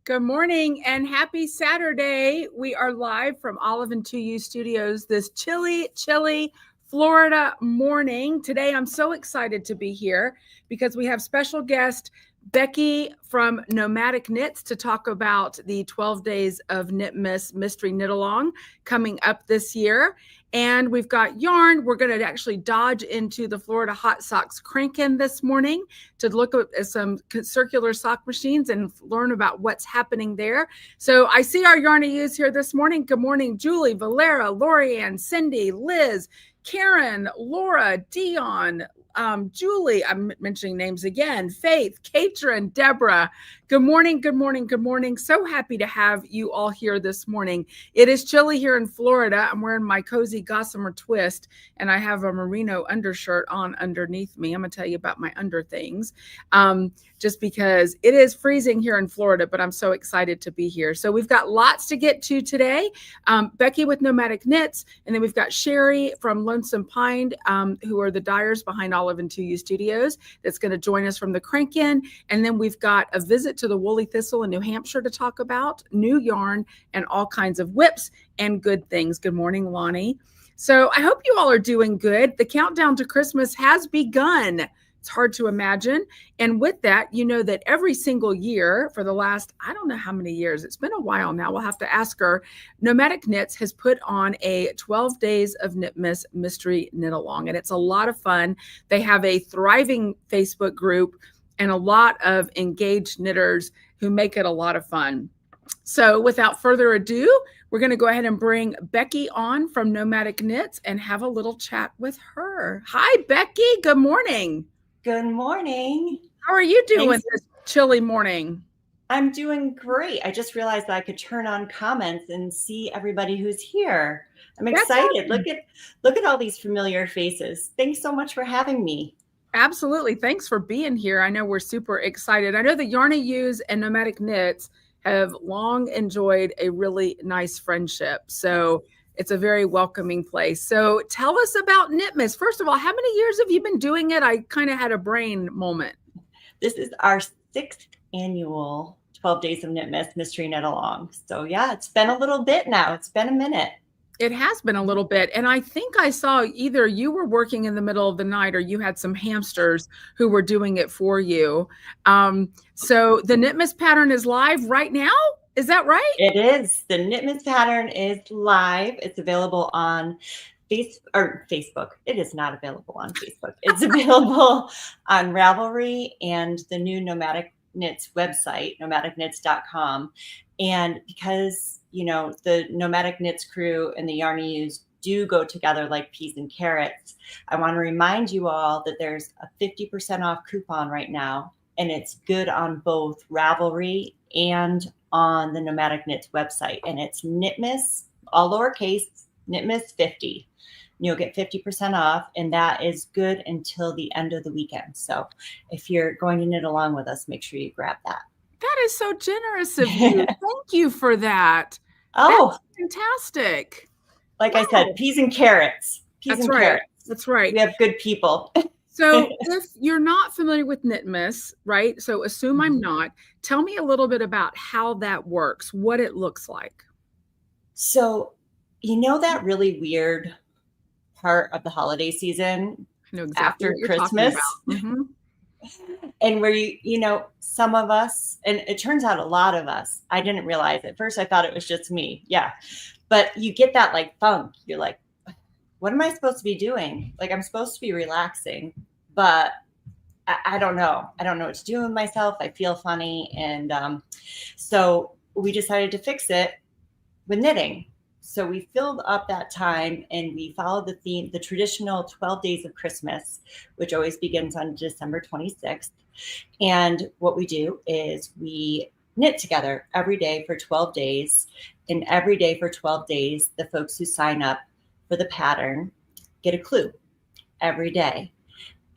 Good morning and happy Saturday. We are live from Olive and 2U Studios this chilly Florida morning. Today, I'm so excited to be here because we have special guest Becky from Nomadic Knits to talk about the 12 Days of Knitmas Mystery Knit Along coming up this year. And we've got yarn. We're going to actually dodge into the Florida Hot Socks Crank-In this morning to look at some circular sock machines and learn about what's happening there. So I see our yarn use here this morning. Good morning, Julie, Valera, Lorianne, Cindy, Liz, Karen, Laura, Dion, Julie, I'm mentioning names again, Faith, Katrin, Deborah. Good morning, good morning, good morning. So happy to have you all here this morning. It is chilly here in Florida. I'm wearing my cozy gossamer twist, and I have a merino undershirt on underneath me. I'm going to tell you about my under things, just because it is freezing here in Florida, but I'm so excited to be here. So we've got lots to get to today. Becky with Nomadic Knits, and then we've got Sherry from Lonesome Pine, who are the dyers behind Olive and 2U Studios, that's going to join us from the Crank-In. And then we've got a visit to the Woolly Thistle in New Hampshire to talk about new yarn and all kinds of whips and good things. Good morning, Lonnie. So I hope you all are doing good. The countdown to Christmas has begun. It's hard to imagine. And with that, you know that every single year for the last, I don't know how many years, it's been a while now, we'll have to ask her, Nomadic Knits has put on a 12 Days of Knitmas Mystery Knit Along, and it's a lot of fun. They have a thriving Facebook group and a lot of engaged knitters who make it a lot of fun. So without further ado, we're going to go ahead and bring Becky on from Nomadic Knits and have a little chat with her. Hi, Becky. Good morning. Good morning. How are you doing this chilly morning? I'm doing great. I just realized that I could turn on comments and see everybody who's here. I'm excited. Awesome. Look at all these familiar faces. Thanks so much for having me. Absolutely. Thanks for being here. I know we're super excited. I know the Yarn Use and Nomadic Knits have long enjoyed a really nice friendship. So it's a very welcoming place. So tell us about Knitmas. First of all, how many years have you been doing it? I kind of had a brain moment. This is our 6th annual 12 Days of Knitmas Mystery Knit Along. So yeah, it's been a little bit now. It's been a minute. It has been a little bit. And I think I saw either you were working in the middle of the night or you had some hamsters who were doing it for you. So the Knitmas pattern is live right now. Is that right? It is. The Knitmas pattern is live. It's available on Facebook. It is not available on Facebook. It's available on Ravelry and the new Nomadic Knits website, nomadicknits.com. And because, you know, the Nomadic Knits crew and the Yarn Use do go together like peas and carrots, I want to remind you all that there's a 50% off coupon right now, and it's good on both Ravelry and on the Nomadic Knits website. And it's Knitmas, all lowercase, Knitmas 50. You'll get 50% off, and that is good until the end of the weekend. So if you're going to knit along with us, make sure you grab that. That is so generous of you. Thank you for that. Oh, that's fantastic. Like I said, peas and carrots. Carrots. That's right. We have good people. So if you're not familiar with Knitmas, right? So assume I'm not. Tell me a little bit about how that works, what it looks like. So, you know that really weird part of the holiday season after Christmas? And where you know, some of us, and it turns out a lot of us, I didn't realize at first, I thought it was just me. Yeah. But you get that like funk. You're like, what am I supposed to be doing? Like, I'm supposed to be relaxing, but I don't know. I don't know what to do with myself. I feel funny. And so we decided to fix it with knitting. So we filled up that time and we followed the theme, the traditional 12 Days of Christmas, which always begins on December 26th. And what we do is we knit together every day for 12 days. And every day for 12 days, the folks who sign up for the pattern get a clue every day.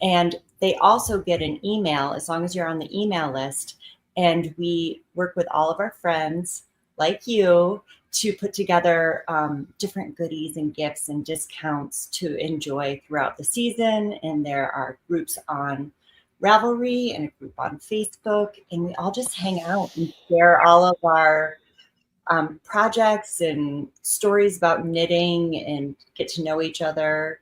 And they also get an email as long as you're on the email list. And we work with all of our friends like you to put together different goodies and gifts and discounts to enjoy throughout the season. And there are groups on Ravelry and a group on Facebook, and we all just hang out and share all of our projects and stories about knitting and get to know each other.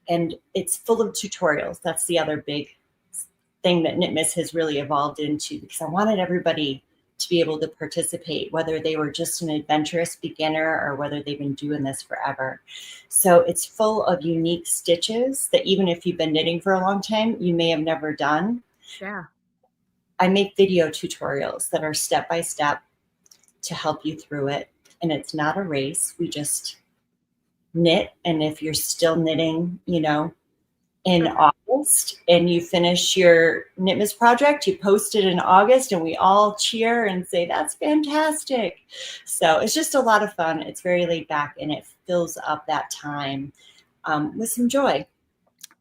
And it's full of tutorials. That's the other big thing that Knitmas has really evolved into, because I wanted everybody to be able to participate, whether they were just an adventurous beginner or whether they've been doing this forever. So it's full of unique stitches that even if you've been knitting for a long time, you may have never done. Yeah. I make video tutorials that are step-by-step to help you through it. And it's not a race. We just knit. And if you're still knitting, you know, in August and you finish your Knitmas project, you post it in August and we all cheer and say, that's fantastic. So it's just a lot of fun. It's very laid back and it fills up that time with some joy.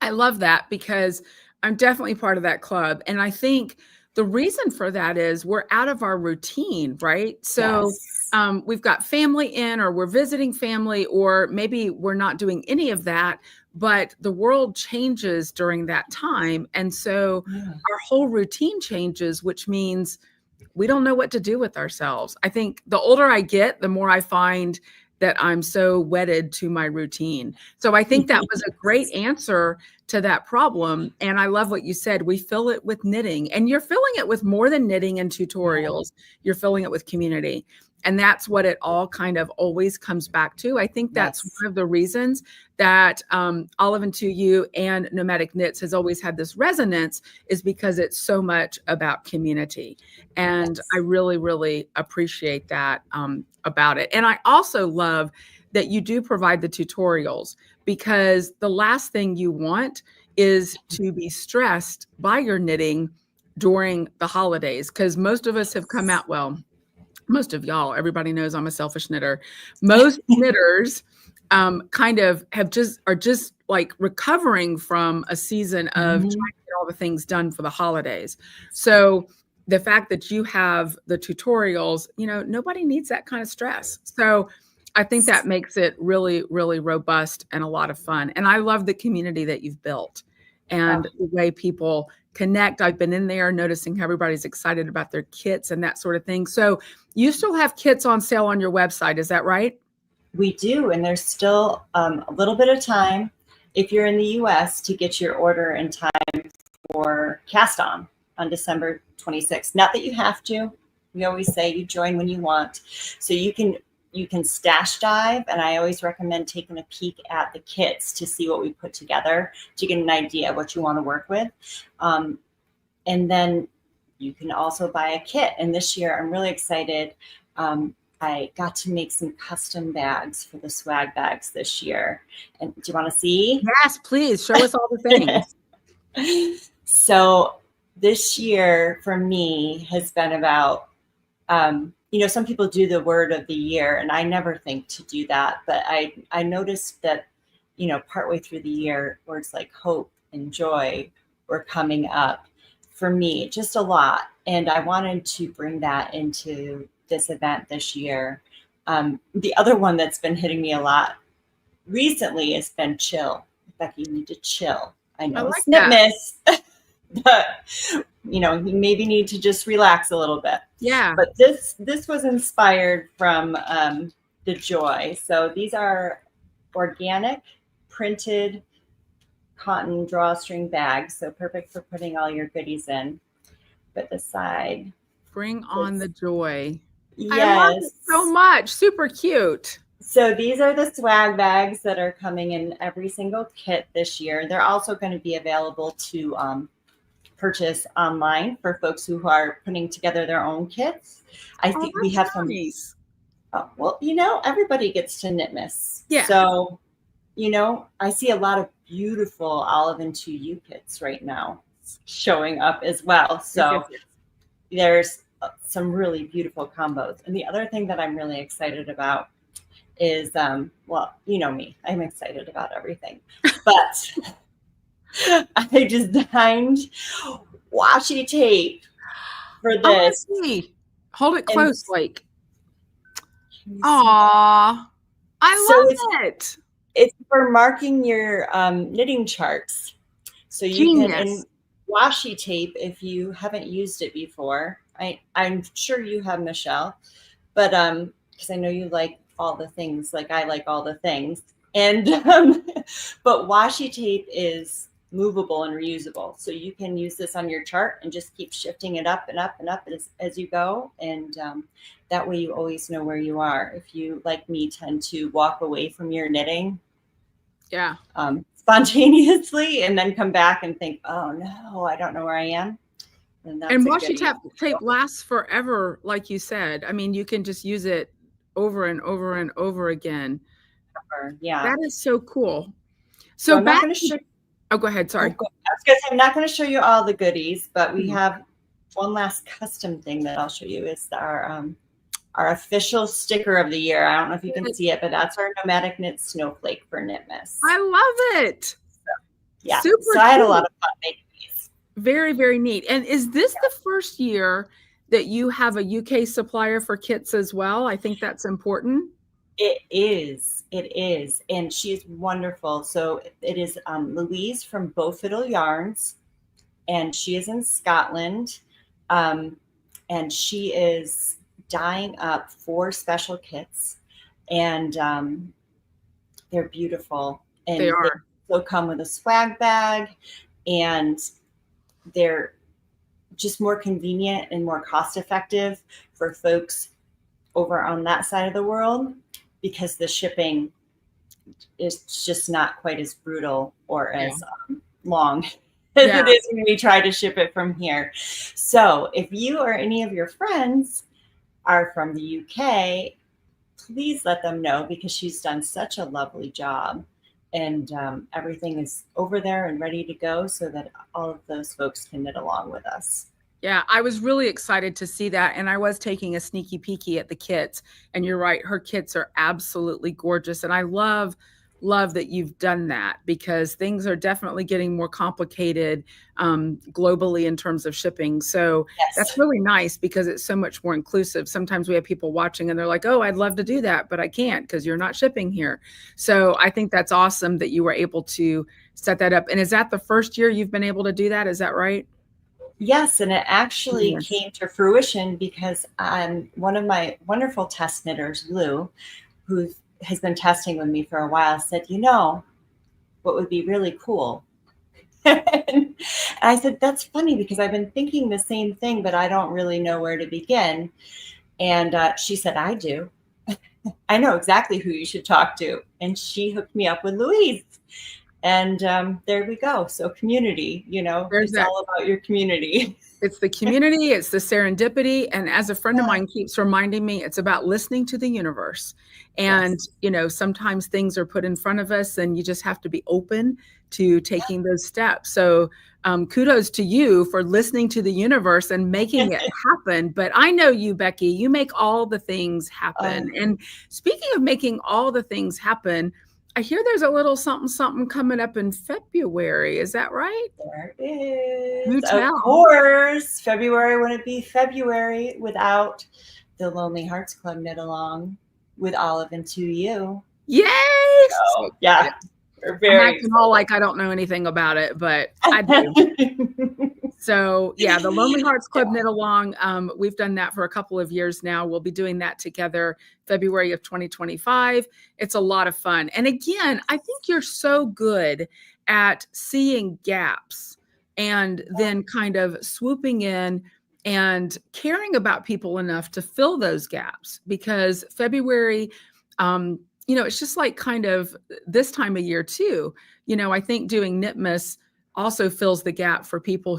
I love that because I'm definitely part of that club. And I think the reason for that is we're out of our routine, right? So Yes. we've got family in, or we're visiting family, or maybe we're not doing any of that, but the world changes during that time. And so our whole routine changes, which means we don't know what to do with ourselves. I think the older I get, the more I find that I'm so wedded to my routine. So I think that was a great answer to that problem. And I love what you said. We fill it with knitting, and you're filling it with more than knitting and tutorials. You're filling it with community. And that's what it all kind of always comes back to. I think that's one of the reasons that Olive and To You and Nomadic Knits has always had this resonance, is because it's so much about community. And I really, really appreciate that about it. And I also love that you do provide the tutorials, because the last thing you want is to be stressed by your knitting during the holidays, because most of us have come out, well, most of y'all, everybody knows I'm a selfish knitter. Most knitters kind of are just like recovering from a season of trying to get all the things done for the holidays. So the fact that you have the tutorials, you know, nobody needs that kind of stress. So I think that makes it really, really robust and a lot of fun. And I love the community that you've built and the way people connect. I've been in there noticing how everybody's excited about their kits and that sort of thing. So you still have kits on sale on your website, is that right? We do, and there's still a little bit of time if you're in the US to get your order in time for Cast On December 26th. Not that you have to. We always say you join when you want. So you can stash dive, and I always recommend taking a peek at the kits to see what we put together to get an idea of what you want to work with. And then you can also buy a kit. And this year I'm really excited. I got to make some custom bags for the swag bags this year. And do you want to see? Yes, please show us all the things. So this year for me has been about, you know, some people do the word of the year, and I never think to do that. But I noticed that, you know, partway through the year, words like hope and joy were coming up for me, just a lot. And I wanted to bring that into this event this year. The other one that's been hitting me a lot recently has been chill. Becky, you need to chill. I know it's Knitmas, but you know, you maybe need to just relax a little bit. Yeah. But this was inspired from the joy. So these are organic printed cotton drawstring bags, so perfect for putting all your goodies in. But the side, bring on the joy. Yes. I love it so much. Super cute. So these are the swag bags that are coming in every single kit this year. They're also going to be available to purchase online for folks who are putting together their own kits. I think we have some. Nice. Oh, well, you know, everybody gets to Knitmas. Yeah. So, you know, I see a lot of beautiful Olive and To You kits right now showing up as well. So there's some really beautiful combos. And the other thing that I'm really excited about is, well, you know me, I'm excited about everything, but I designed washi tape for this. Hold it close, like. Aw, I love it. It's for marking your knitting charts. So you can, washi tape, if you haven't used it before, I'm sure you have, Michelle, but because I know you like all the things, like I like all the things. And but washi tape is movable and reusable. So you can use this on your chart and just keep shifting it up and up and up as you go. And that way you always know where you are. If you, like me, tend to walk away from your knitting, Yeah. Spontaneously, and then come back and think, oh no, I don't know where I am. And that's And a washi good tape lasts forever, like you said. I mean, you can just use it over and over and over again. Yeah. That is so cool. So So I'm not back going to show. Oh, go ahead. Sorry. I was going to say, I'm not going to show you all the goodies, but we have one last custom thing that I'll show you. Is our official sticker of the year. I don't know if you can see it, but that's our Nomadic Knit Snowflake for Knitmas. I love it. So, yeah. Super so I had a lot of fun making these. Very, very neat. And is this the first year that you have a UK supplier for kits as well? I think that's important. It is. It is. And she's wonderful. So it is Louise from Beaufiddle Yarns, and she is in Scotland. And she is dyeing up 4 special kits, and they're beautiful. And They are. They'll come with a swag bag, and they're just more convenient and more cost effective for folks over on that side of the world, because the shipping is just not quite as brutal or as long as it is when we try to ship it from here. So if you or any of your friends are from the UK, please let them know, because she's done such a lovely job, and everything is over there and ready to go so that all of those folks can knit along with us. Yeah, I was really excited to see that. And I was taking a sneaky peeky at the kits, and you're right, her kits are absolutely gorgeous. And I love that you've done that, because things are definitely getting more complicated globally in terms of shipping. So that's really nice, because it's so much more inclusive. Sometimes we have people watching and they're like, oh, I'd love to do that, but I can't because you're not shipping here. So I think that's awesome that you were able to set that up. And is that the first year you've been able to do that? Is that right? Yes, and it actually came to fruition because one of my wonderful test knitters, Lou, who has been testing with me for a while, said, you know, what would be really cool? And I said, that's funny, because I've been thinking the same thing, but I don't really know where to begin. And she said, I do. I know exactly who you should talk to. And she hooked me up with Louise. And there we go. So community, it's all about your community. It's the community, it's the serendipity. And as a friend of mine keeps reminding me, it's about listening to the universe. And, sometimes things are put in front of us and you just have to be open to taking those steps. So kudos to you for listening to the universe and making it happen. But I know you, Becky, you make all the things happen. And speaking of making all the things happen, I hear there's a little something coming up in February. Is that right? There is. Of course. February wouldn't be February without the Lonely Hearts Club Knit Along with Olive and To You. Yes! So, yeah. We're very acting all like I don't know anything about it, but I do. So yeah, the Lonely Hearts Club Knit Along, we've done that for a couple of years now. We'll be doing that together February of 2025. It's a lot of fun. And again, I think you're so good at seeing gaps and then kind of swooping in and caring about people enough to fill those gaps, because February, it's just like kind of this time of year too. I think doing Knitmas also fills the gap for people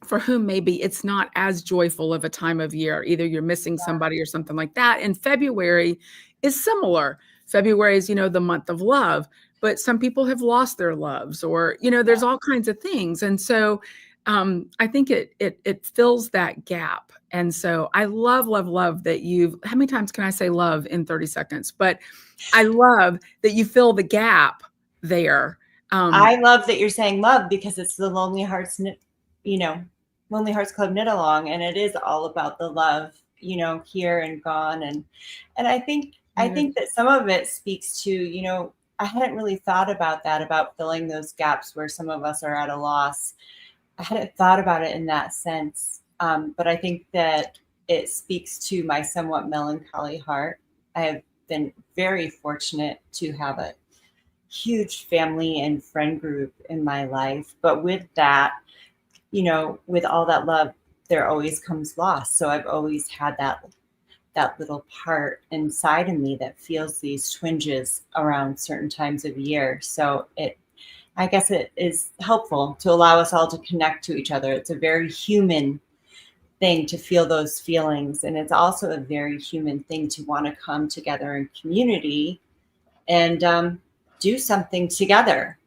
for whom maybe it's not as joyful of a time of year. Either you're missing somebody or something like that. And February is similar. February is, the month of love, but some people have lost their loves, or, there's all kinds of things. And so I think it fills that gap. And so I love that how many times can I say love in 30 seconds? But I love that you fill the gap there. I love that you're saying love, because it's the Lonely Hearts, Lonely Hearts Club Knit Along, and it is all about the love, here and gone. And I think that some of it speaks to, I hadn't really thought about that, about filling those gaps where some of us are at a loss. I hadn't thought about it in that sense. But I think that it speaks to my somewhat melancholy heart. I have been very fortunate to have a huge family and friend group in my life. But with that, you know, with all that love, there always comes loss. So I've always had that little part inside of me that feels these twinges around certain times of year. So I guess it is helpful to allow us all to connect to each other. It's a very human thing to feel those feelings. And it's also a very human thing to want to come together in community and do something together.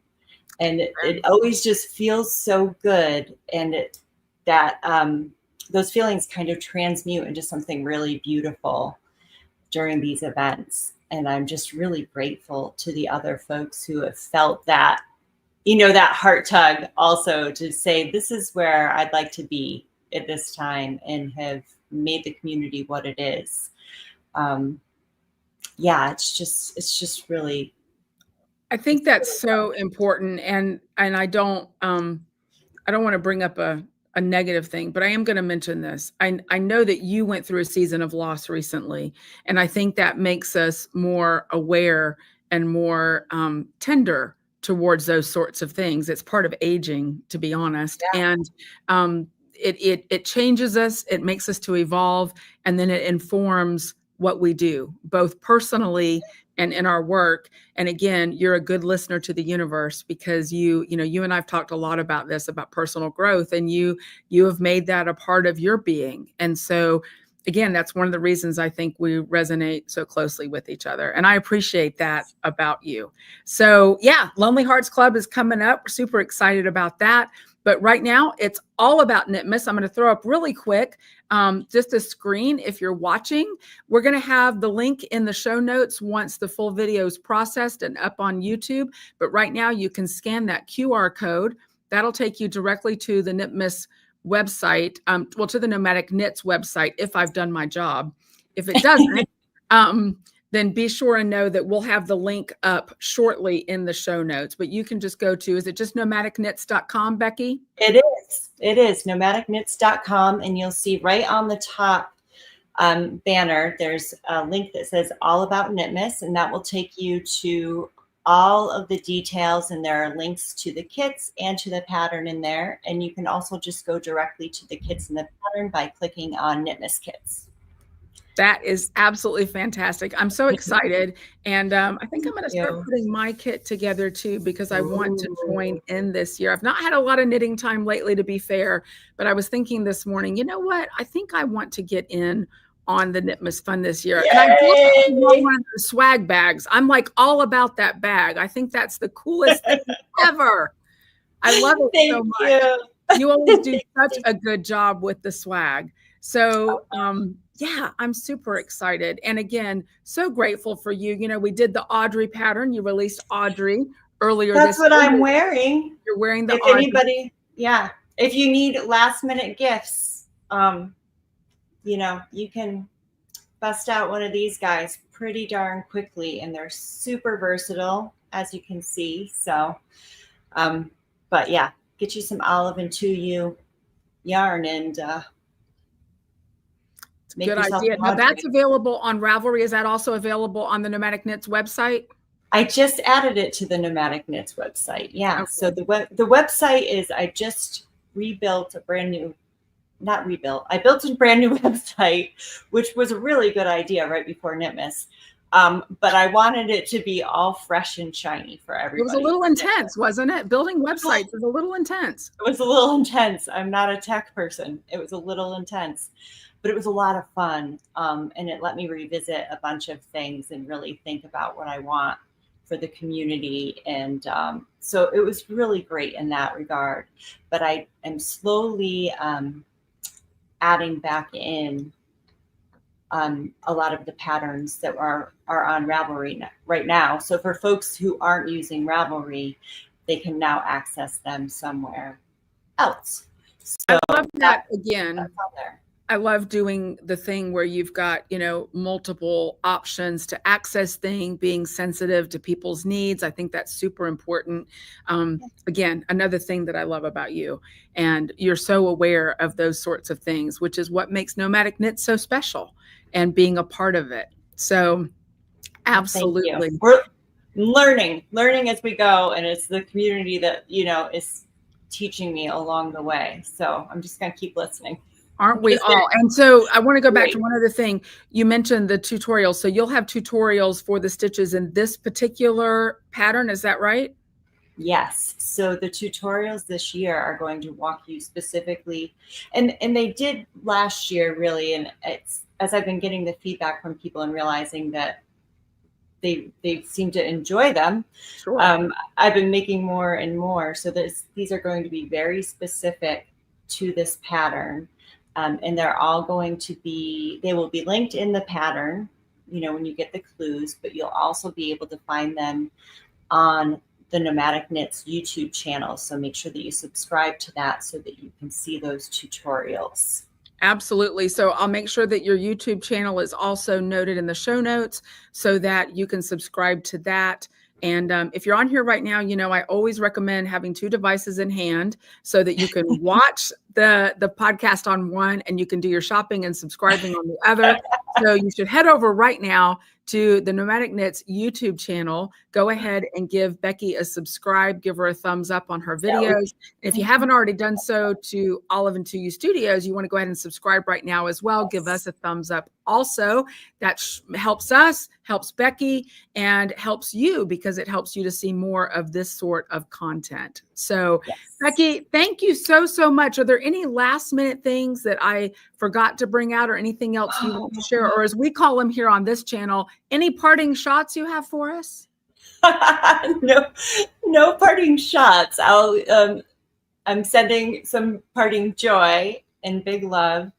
And it always just feels so good. And those feelings kind of transmute into something really beautiful during these events. And I'm just really grateful to the other folks who have felt that, you know, that heart tug also to say, this is where I'd like to be at this time, and have made the community what it is. Yeah, it's just really. I think that's so important. And I don't want to bring up a negative thing, but I am going to mention this. I know that you went through a season of loss recently, and I think that makes us more aware and more tender towards those sorts of things. It's part of aging, to be honest. Yeah. And it changes us, it makes us to evolve, and then it informs what we do, both personally and in our work. And again, you're a good listener to the universe, because you and I've talked a lot about this, about personal growth, and you have made that a part of your being. And so again, that's one of the reasons I think we resonate so closely with each other. And I appreciate that about you. So yeah, Lonely Hearts Club is coming up. We're super excited about that. But right now, it's all about Knitmas. I'm going to throw up really quick just a screen if you're watching. We're going to have the link in the show notes once the full video is processed and up on YouTube. But right now, you can scan that QR code. That'll take you directly to the Knitmas website, to the Nomadic Knits website, if I've done my job. If it doesn't, then be sure and know that we'll have the link up shortly in the show notes. But you can just go to, is it just nomadicknits.com, Becky? It is nomadicknits.com, and you'll see right on the top banner, there's a link that says all about Knitmas, and that will take you to all of the details, and there are links to the kits and to the pattern in there. And you can also just go directly to the kits and the pattern by clicking on Knitmas kits. That is absolutely fantastic. I'm so excited. And I think I'm going to start putting my kit together too, because I want to join in this year. I've not had a lot of knitting time lately, to be fair, but I was thinking this morning, you know what? I think I want to get in on the Knitmas Fun this year. Yay! And I want one of the swag bags. I'm like all about that bag. I think that's the coolest thing ever. I love it so much. You always do such a good job with the swag. So, yeah, I'm super excited. And again, so grateful for you. You know, we did the Audrey pattern. You released Audrey earlier this year. That's what I'm wearing. You're wearing the Audrey. Anybody, yeah. If you need last minute gifts, you know, you can bust out one of these guys pretty darn quickly, and they're super versatile, as you can see. So, but yeah, get you some olive and 2U yarn and good idea. Now that's available on Ravelry. Is that also available on the Nomadic Knits website? I just added it to the Nomadic Knits website. Yeah. Okay. So the website is, I just rebuilt a brand new, not rebuilt, I built a brand new website, which was a really good idea right before Knitmas. But I wanted it to be all fresh and shiny for everybody. It was a little intense, wasn't it? Building websites is a little intense. It was a little intense. I'm not a tech person. It was a little intense, but it was a lot of fun. And it let me revisit a bunch of things and really think about what I want for the community. And so it was really great in that regard. But I am slowly adding back in a lot of the patterns that are on Ravelry right now. So for folks who aren't using Ravelry, they can now access them somewhere else. So I love that again. I love doing the thing where you've got, multiple options to access things, being sensitive to people's needs. I think that's super important. Again, another thing that I love about you, and you're so aware of those sorts of things, which is what makes Nomadic Knits so special and being a part of it. So absolutely. Thank you. We're learning as we go. And it's the community that, is teaching me along the way. So I'm just going to keep listening. Aren't we all? And so I want to go back to one other thing. You mentioned the tutorials. So you'll have tutorials for the stitches in this particular pattern. Is that right? Yes. So the tutorials this year are going to walk you specifically, and they did last year really. And it's, as I've been getting the feedback from people and realizing that they seem to enjoy them. Sure. I've been making more and more. So these are going to be very specific to this pattern. And they're all going to be, they will be linked in the pattern, when you get the clues, but you'll also be able to find them on the Nomadic Knits YouTube channel. So make sure that you subscribe to that so that you can see those tutorials. Absolutely. So I'll make sure that your YouTube channel is also noted in the show notes so that you can subscribe to that. And if you're on here right now, I always recommend having 2 devices in hand so that you can watch the podcast on one and you can do your shopping and subscribing on the other. So you should head over right now to the Nomadic Knits YouTube channel. Go ahead and give Becky a subscribe, give her a thumbs up on her videos. If you haven't already done so to Olive and 2U Studios, you want to go ahead and subscribe right now as well. Give us a thumbs up also. That helps us, helps Becky, and helps you because it helps you to see more of this sort of content. So Becky, thank you so much. Are there any last minute things that I forgot to bring out or anything else you want to share? Or as we call them here on this channel, any parting shots you have for us? No parting shots. I'm sending some parting joy and big love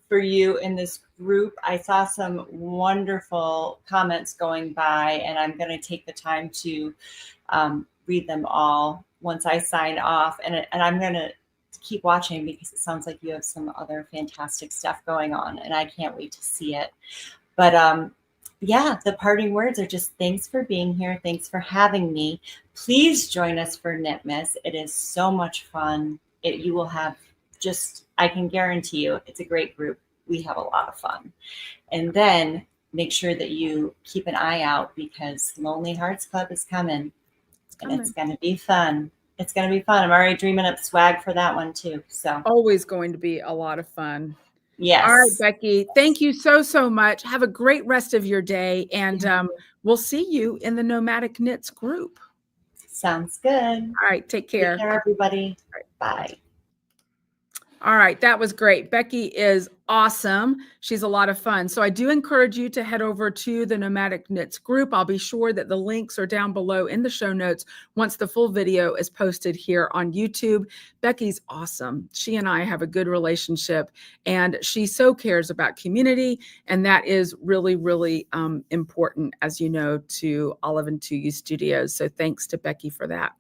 for you in this group. I saw some wonderful comments going by, and I'm going to take the time to read them all once I sign off. And I'm going to keep watching because it sounds like you have some other fantastic stuff going on, and I can't wait to see it. But yeah, the parting words are just thanks for being here. Thanks for having me. Please join us for Knitmas. It is so much fun. You will have I can guarantee you, it's a great group. We have a lot of fun. And then make sure that you keep an eye out because Lonely Hearts Club is coming. And it's going to be fun. It's going to be fun. I'm already dreaming up swag for that one too. So always going to be a lot of fun. Yes. All right, Becky, thank you so much. Have a great rest of your day. And we'll see you in the Nomadic Knits group. Sounds good. All right. Take care. Take care, everybody. All right. Bye. All right, that was great. Becky is awesome. She's a lot of fun. So I do encourage you to head over to the Nomadic Knits group. I'll be sure that the links are down below in the show notes once the full video is posted here on YouTube. Becky's awesome. She and I have a good relationship, and she so cares about community, and that is really, really important, as you know, to Olive and 2U Studios. So thanks to Becky for that.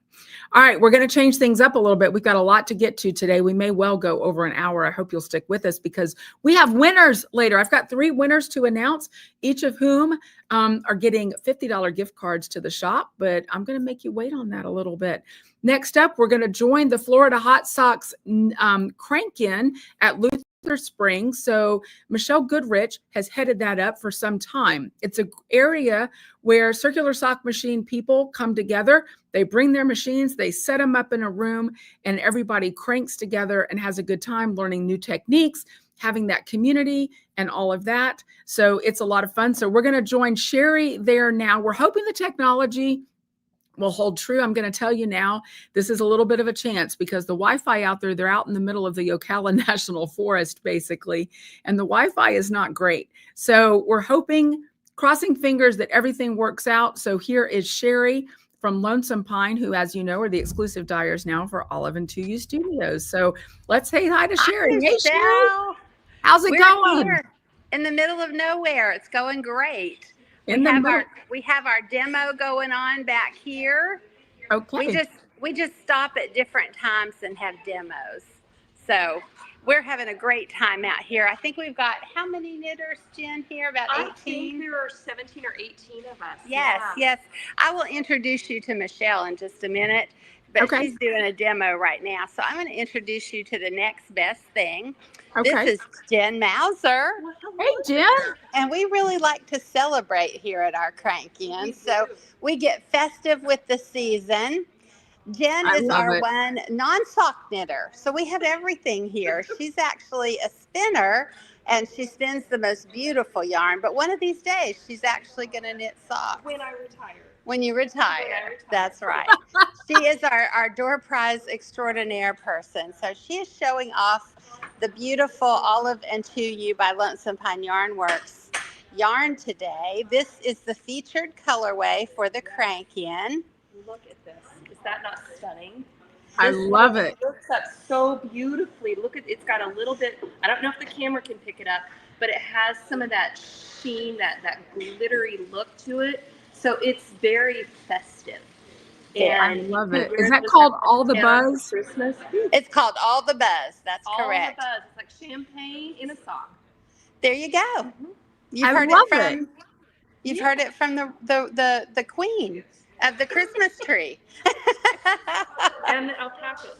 All right, we're going to change things up a little bit. We've got a lot to get to today. We may well go over an hour. I hope you'll stick with us because we have winners later. I've got 3 winners to announce, each of whom are getting $50 gift cards to the shop, but I'm going to make you wait on that a little bit. Next up, we're going to join the Florida Hot Socks crank-in at Luther Springs. So Michelle Goodrich has headed that up for some time. It's an area where circular sock machine people come together. They bring their machines, they set them up in a room, and everybody cranks together and has a good time learning new techniques, having that community and all of that. So it's a lot of fun. So we're going to join Sherry there now. We're hoping the technology will hold true. I'm going to tell you now, this is a little bit of a chance because the Wi-Fi out there, they're out in the middle of the Ocala National Forest, basically, and the Wi-Fi is not great. So we're hoping, crossing fingers that everything works out. So here is Sherry from Lonesome Pine, who, as you know, are the exclusive dyers now for Olive and 2U Studios. So let's say hi to Sherry. Hi, hey, Sherry. How's it going? Here in the middle of nowhere. It's going great. We have our demo going on back here. Okay. We just stop at different times and have demos. So We're having a great time out here. I think we've got how many knitters, Jen, here? About 18? I think there are 17 or 18 of us. Yes, yes. I will introduce you to Michelle in just a minute, but she's doing a demo right now. So I'm going to introduce you to the next best thing. Okay. This is Jen Mauser. Hey, Jen. And we really like to celebrate here at our Crank-In. So we get festive with the season. Jen is our one non-sock knitter. So we have everything here. She's actually a spinner, and she spins the most beautiful yarn. But one of these days, she's actually going to knit socks. When I retire. When you retire. That's right. She is our door prize extraordinaire person. So she is showing off the beautiful Olive and To You by Lonesome Pine Yarn Works yarn today. This is the featured colorway for the Crank-In. Look at this. Is that not stunning? I love it. It looks up so beautifully. Look at it's got a little bit, I don't know if the camera can pick it up, but it has some of that sheen, that glittery look to it. So it's very festive. And I love it. Is that called All the Buzz? Christmas. It's called All the Buzz. That's correct. All the Buzz. It's like champagne in a sock. There you go. Mm-hmm. You've heard it from the queen of the Christmas tree. And the alpacas.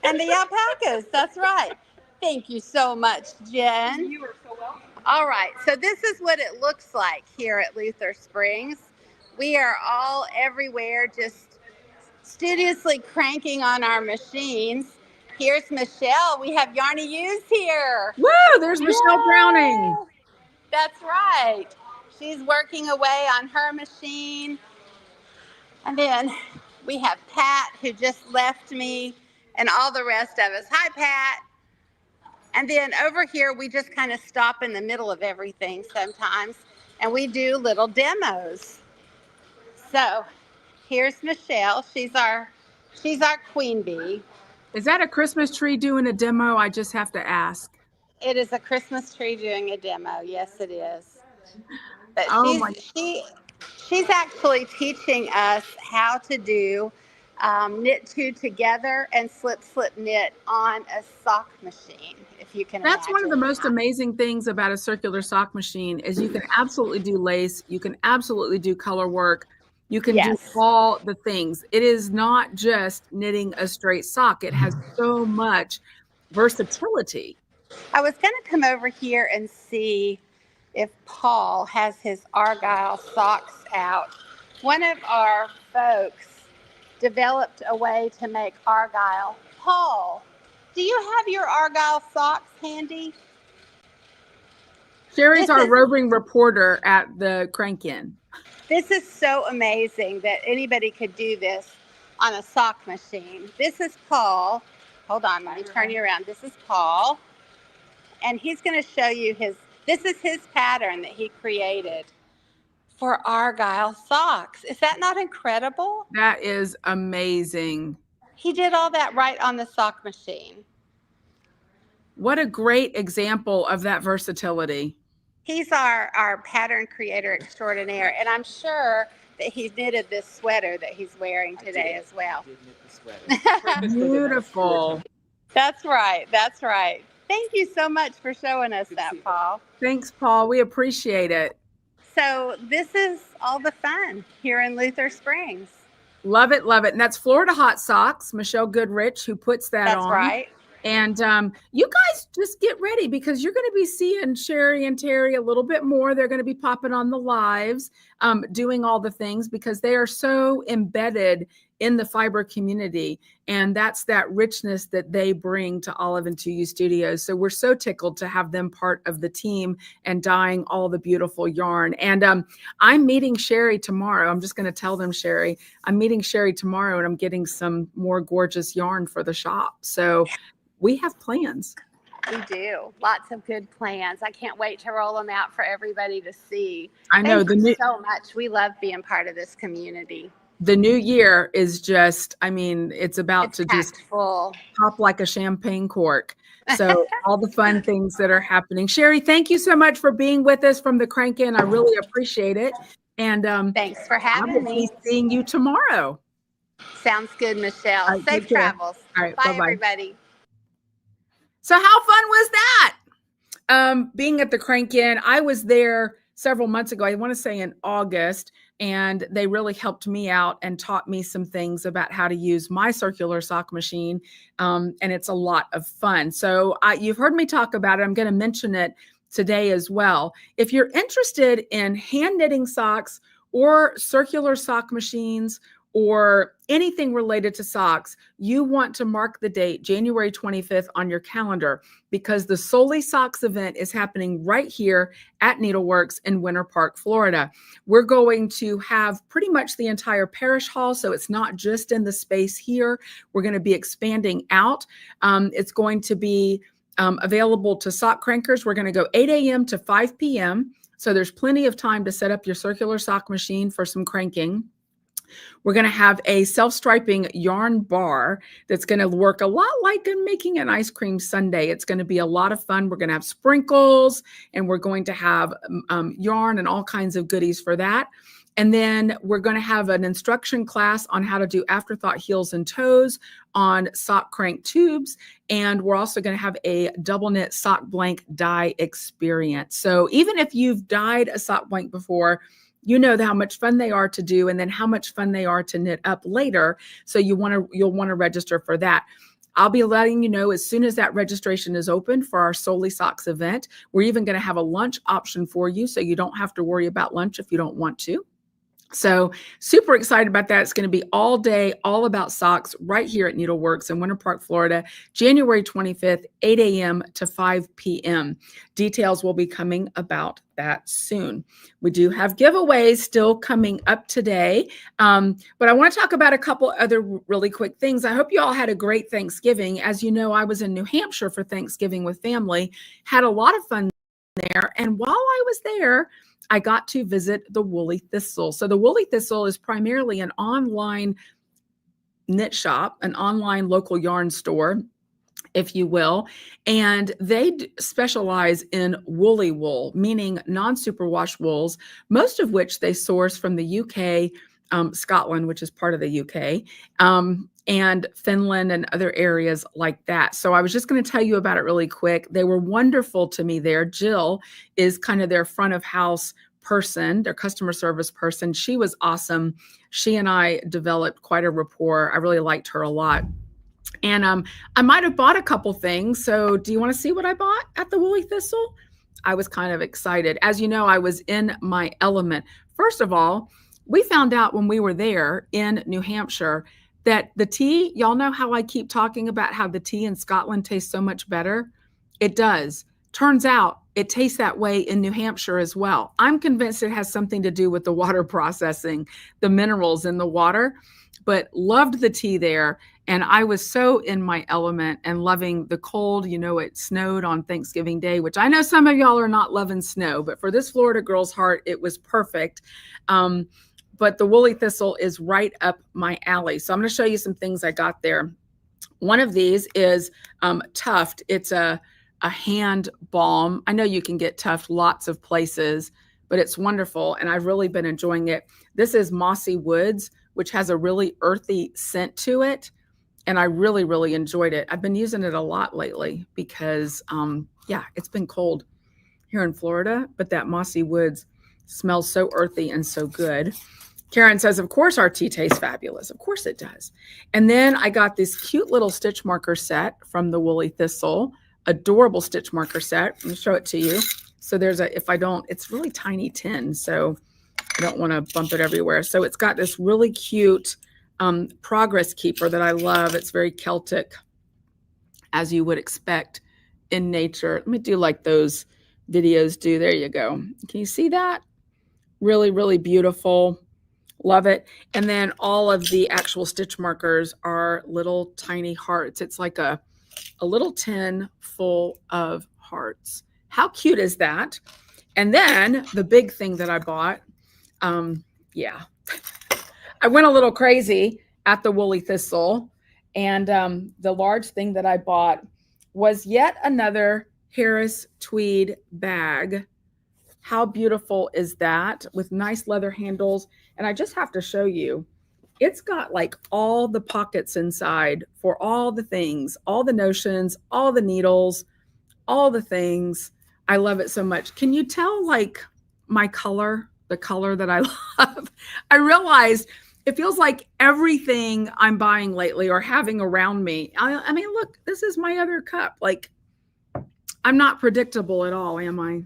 And the alpacas. That's right. Thank you so much, Jen. You are so welcome. All right. So this is what it looks like here at Luther Springs. We are all everywhere, just studiously cranking on our machines. Here's Michelle. We have Yarny Hues here. Woo! There's Michelle Browning. That's right. She's working away on her machine. And then we have Pat, who just left me, and all the rest of us. Hi, Pat. And then over here, we just kind of stop in the middle of everything sometimes, and we do little demos. So here's Michelle. She's our queen bee. Is that a Christmas tree doing a demo? I just have to ask. It is a Christmas tree doing a demo. Yes, it is. But she's actually teaching us how to do knit two together and slip knit on a sock machine, if you can That's one of the imagine. most amazing things about a circular sock machine is you can absolutely do lace, you can absolutely do color work, you can do all the things. It is not just knitting a straight sock. It has so much versatility. I was going to come over here and see if Paul has his Argyle socks out. One of our folks developed a way to make Argyle. Paul, do you have your Argyle socks handy? Sherry's our roving reporter at the Crank-In. This is so amazing that anybody could do this on a sock machine. This is Paul. Hold on, let me turn you around. This is Paul. And he's going to show you this is his pattern that he created for Argyle socks. Is that not incredible? That is amazing. He did all that right on the sock machine. What a great example of that versatility. He's our pattern creator extraordinaire, and I'm sure that he knitted this sweater that he's wearing today as well. Beautiful. That's right. That's right. Thank you so much for showing us that, Paul. Thanks, Paul. We appreciate it. So this is all the fun here in Luther Springs. Love it, love it. And that's Florida Hot Socks, Michelle Goodrich, who puts that on. That's right. And you guys just get ready because you're going to be seeing Sherry and Terry a little bit more. They're going to be popping on the lives, doing all the things because they are so embedded in the fiber community. And that's that richness that they bring to Olive and To You Studios. So we're so tickled to have them part of the team and dyeing all the beautiful yarn. And I'm meeting Sherry tomorrow. I'm just going to tell them, Sherry, I'm meeting Sherry tomorrow and I'm getting some more gorgeous yarn for the shop. So we have plans. We do. Lots of good plans. I can't wait to roll them out for everybody to see. I know. Thank you so much. We love being part of this community. The new year is just, I mean, it's about to just full. Pop like a champagne cork. So all the fun things that are happening. Sherry, thank you so much for being with us from the Crank-In. I really appreciate it. And thanks for having me. I will be seeing you tomorrow. Sounds good, Michelle. Right, safe travels. All right, bye, bye-bye. everybody. So how fun was that? Being at the Crank-In, I was there several months ago, I want to say in August, and they really helped me out and taught me some things about how to use my circular sock machine. And it's a lot of fun. So you've heard me talk about it. I'm going to mention it today as well. If you're interested in hand knitting socks or circular sock machines or anything related to socks, you want to mark the date January 25th on your calendar, because the Solely Socks event is happening right here at Needleworks in Winter Park, Florida. We're going to have pretty much the entire parish hall, so it's not just in the space here. We're going to be expanding out. It's going to be available to sock crankers. We're going to go 8 a.m. to 5 p.m., so there's plenty of time to set up your circular sock machine for some cranking. We're going to have a self-striping yarn bar that's going to work a lot like making an ice cream sundae. It's going to be a lot of fun. We're going to have sprinkles, and we're going to have yarn and all kinds of goodies for that. And then we're going to have an instruction class on how to do afterthought heels and toes on sock crank tubes. And we're also going to have a double knit sock blank dye experience. So even if you've dyed a sock blank before, you know how much fun they are to do, and then how much fun they are to knit up later. So you'll want to register for that. I'll be letting you know as soon as that registration is open for our Solely Socks event. We're even going to have a lunch option for you, so you don't have to worry about lunch if you don't want to. So super excited about that. It's going to be all day, all about socks right here at Needleworks in Winter Park, Florida, January 25th, 8 a.m. to 5 p.m. Details will be coming about that soon. We do have giveaways still coming up today, but I want to talk about a couple other really quick things. I hope you all had a great Thanksgiving. As you know, I was in New Hampshire for Thanksgiving with family, had a lot of fun there. And while I was there, I got to visit the Woolly Thistle. So the Woolly Thistle is primarily an online knit shop, an online local yarn store, if you will. And they specialize in woolly wool, meaning non-superwash wools, most of which they source from the UK, Scotland, which is part of the UK, and Finland and other areas like that. So I was just going to tell you about it really quick. They were wonderful to me there. Jill is kind of their front of house person, their customer service person. She was awesome. She and I developed quite a rapport. I really liked her a lot. And I might have bought a couple things. So do you want to see what I bought at the Woolly Thistle? I was kind of excited. As you know, I was in my element. First of all, we found out when we were there in New Hampshire that the tea, y'all know how I keep talking about how the tea in Scotland tastes so much better? It does. Turns out it tastes that way in New Hampshire as well. I'm convinced it has something to do with the water processing, the minerals in the water, but loved the tea there. And I was so in my element and loving the cold. You know, it snowed on Thanksgiving Day, which I know some of y'all are not loving snow, but for this Florida girl's heart, it was perfect. But the Woolly Thistle is right up my alley. So I'm going to show you some things I got there. One of these is Tuft. It's a hand balm. I know you can get Tuft lots of places, but it's wonderful. And I've really been enjoying it. This is Mossy Woods, which has a really earthy scent to it. And I really, really enjoyed it. I've been using it a lot lately because, yeah, it's been cold here in Florida, but that Mossy Woods smells so earthy and so good. Karen says, of course, our tea tastes fabulous. Of course it does. And then I got this cute little stitch marker set from the Woolly Thistle, adorable stitch marker set. Let me show it to you. So there's it's really tiny tin, so I don't want to bump it everywhere. So it's got this really cute progress keeper that I love. It's very Celtic, as you would expect in nature. Let me do like those videos do. There you go. Can you see that? Really, really beautiful. Love it. And then all of the actual stitch markers are little tiny hearts. It's like a little tin full of hearts. How cute is that? And then the big thing that I bought, yeah, I went a little crazy at the Woolly Thistle. And the large thing that I bought was yet another Harris tweed bag. How beautiful is that, with nice leather handles? And I just have to show you It's got like all the pockets inside for all the things, all the notions, all the needles, all the things. I love it so much. Can you tell like my color, the color that I love? I realized it feels like everything I'm buying lately or having around me. I mean, look, this is my other cup. Like, I'm not predictable at all, am I?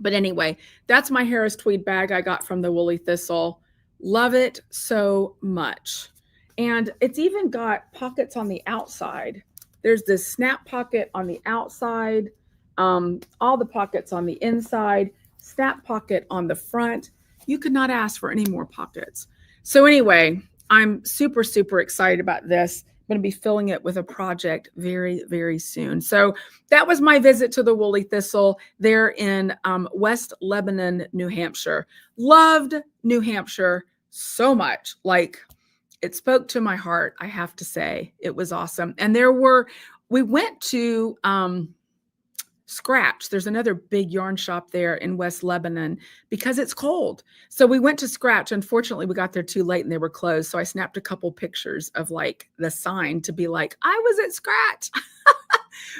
But anyway, that's my Harris tweed bag I got from the Woolly Thistle. Love it so much. And it's even got pockets on the outside. There's this snap pocket on the outside, all the pockets on the inside, snap pocket on the front. You could not ask for any more pockets. So anyway, I'm super, super excited about this. I'm going to be filling it with a project very, very soon. So that was my visit to the Woolly Thistle there in West Lebanon, New Hampshire. Loved New Hampshire so much. Like, it spoke to my heart, I have to say. It was awesome. And we went to Scratch. There's another big yarn shop there in West Lebanon because it's cold. So we went to Scratch. Unfortunately, we got there too late and they were closed. So I snapped a couple pictures of like the sign to be like, I was at Scratch,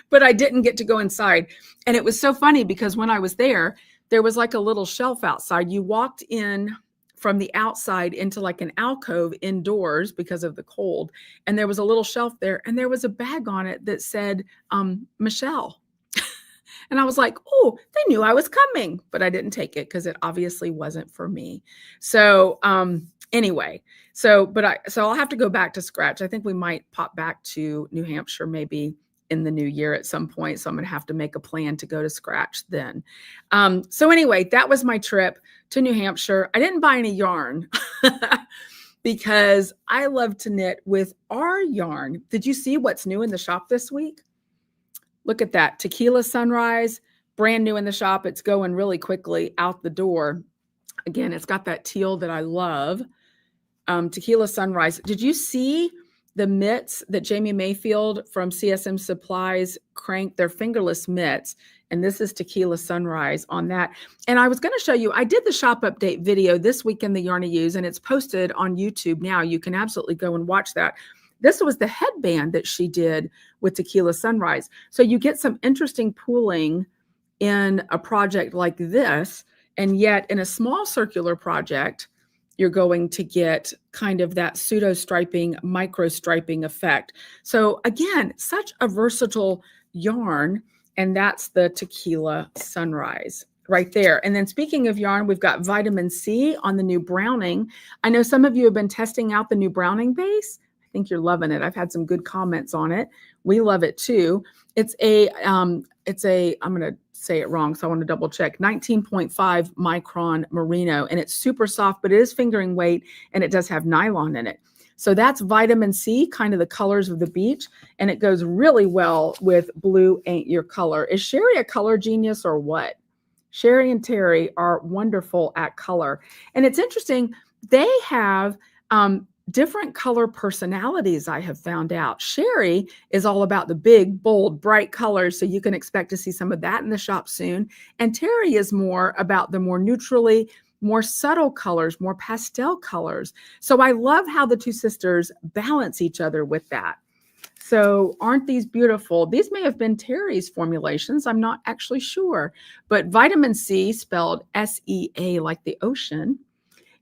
but I didn't get to go inside. And it was so funny because when I was there, there was like a little shelf outside. You walked in from the outside into like an alcove indoors because of the cold. And there was a little shelf there and there was a bag on it that said, Michelle. And I was like, oh, they knew I was coming, but I didn't take it because it obviously wasn't for me. So anyway, so I'll have to go back to Scratch. I think we might pop back to New Hampshire maybe in the new year at some point. So I'm going to have to make a plan to go to Scratch then. So anyway, that was my trip to New Hampshire. I didn't buy any yarn because I love to knit with our yarn. Did you see what's new in the shop this week? Look at that. Tequila Sunrise, brand new in the shop. It's going really quickly out the door. Again, it's got that teal that I love. Tequila Sunrise. Did you see the mitts that Jamie Mayfield from CSM Supplies cranked? They're fingerless mitts. And this is Tequila Sunrise on that. And I was going to show you, I did the shop update video this week in the Yarn to Use, and it's posted on YouTube now. You can absolutely go and watch that. This was the headband that she did with Tequila Sunrise. So you get some interesting pooling in a project like this, and yet in a small circular project, you're going to get kind of that pseudo striping, micro striping effect. So again, such a versatile yarn, and that's the Tequila Sunrise right there. And then speaking of yarn, we've got vitamin C on the new Browning. I know some of you have been testing out the new Browning base. I think you're loving it. I've had some good comments on it. We love it too. It's a, I'm going to say it wrong, so I want to double check, 19.5 micron merino, and it's super soft, but it is fingering weight, and it does have nylon in it. So that's vitamin C, kind of the colors of the beach, and it goes really well with Blue Ain't Your Color. Is Sherry a color genius or what? Sherry and Terry are wonderful at color. And it's interesting, they have different color personalities, I have found out. Sherry is all about the big, bold, bright colors, so you can expect to see some of that in the shop soon. And Terry is more about the more neutrally, more subtle colors, more pastel colors. So I love how the two sisters balance each other with that. So aren't these beautiful? These may have been Terry's formulations. I'm not actually sure. But vitamin C, spelled S-E-A like the ocean.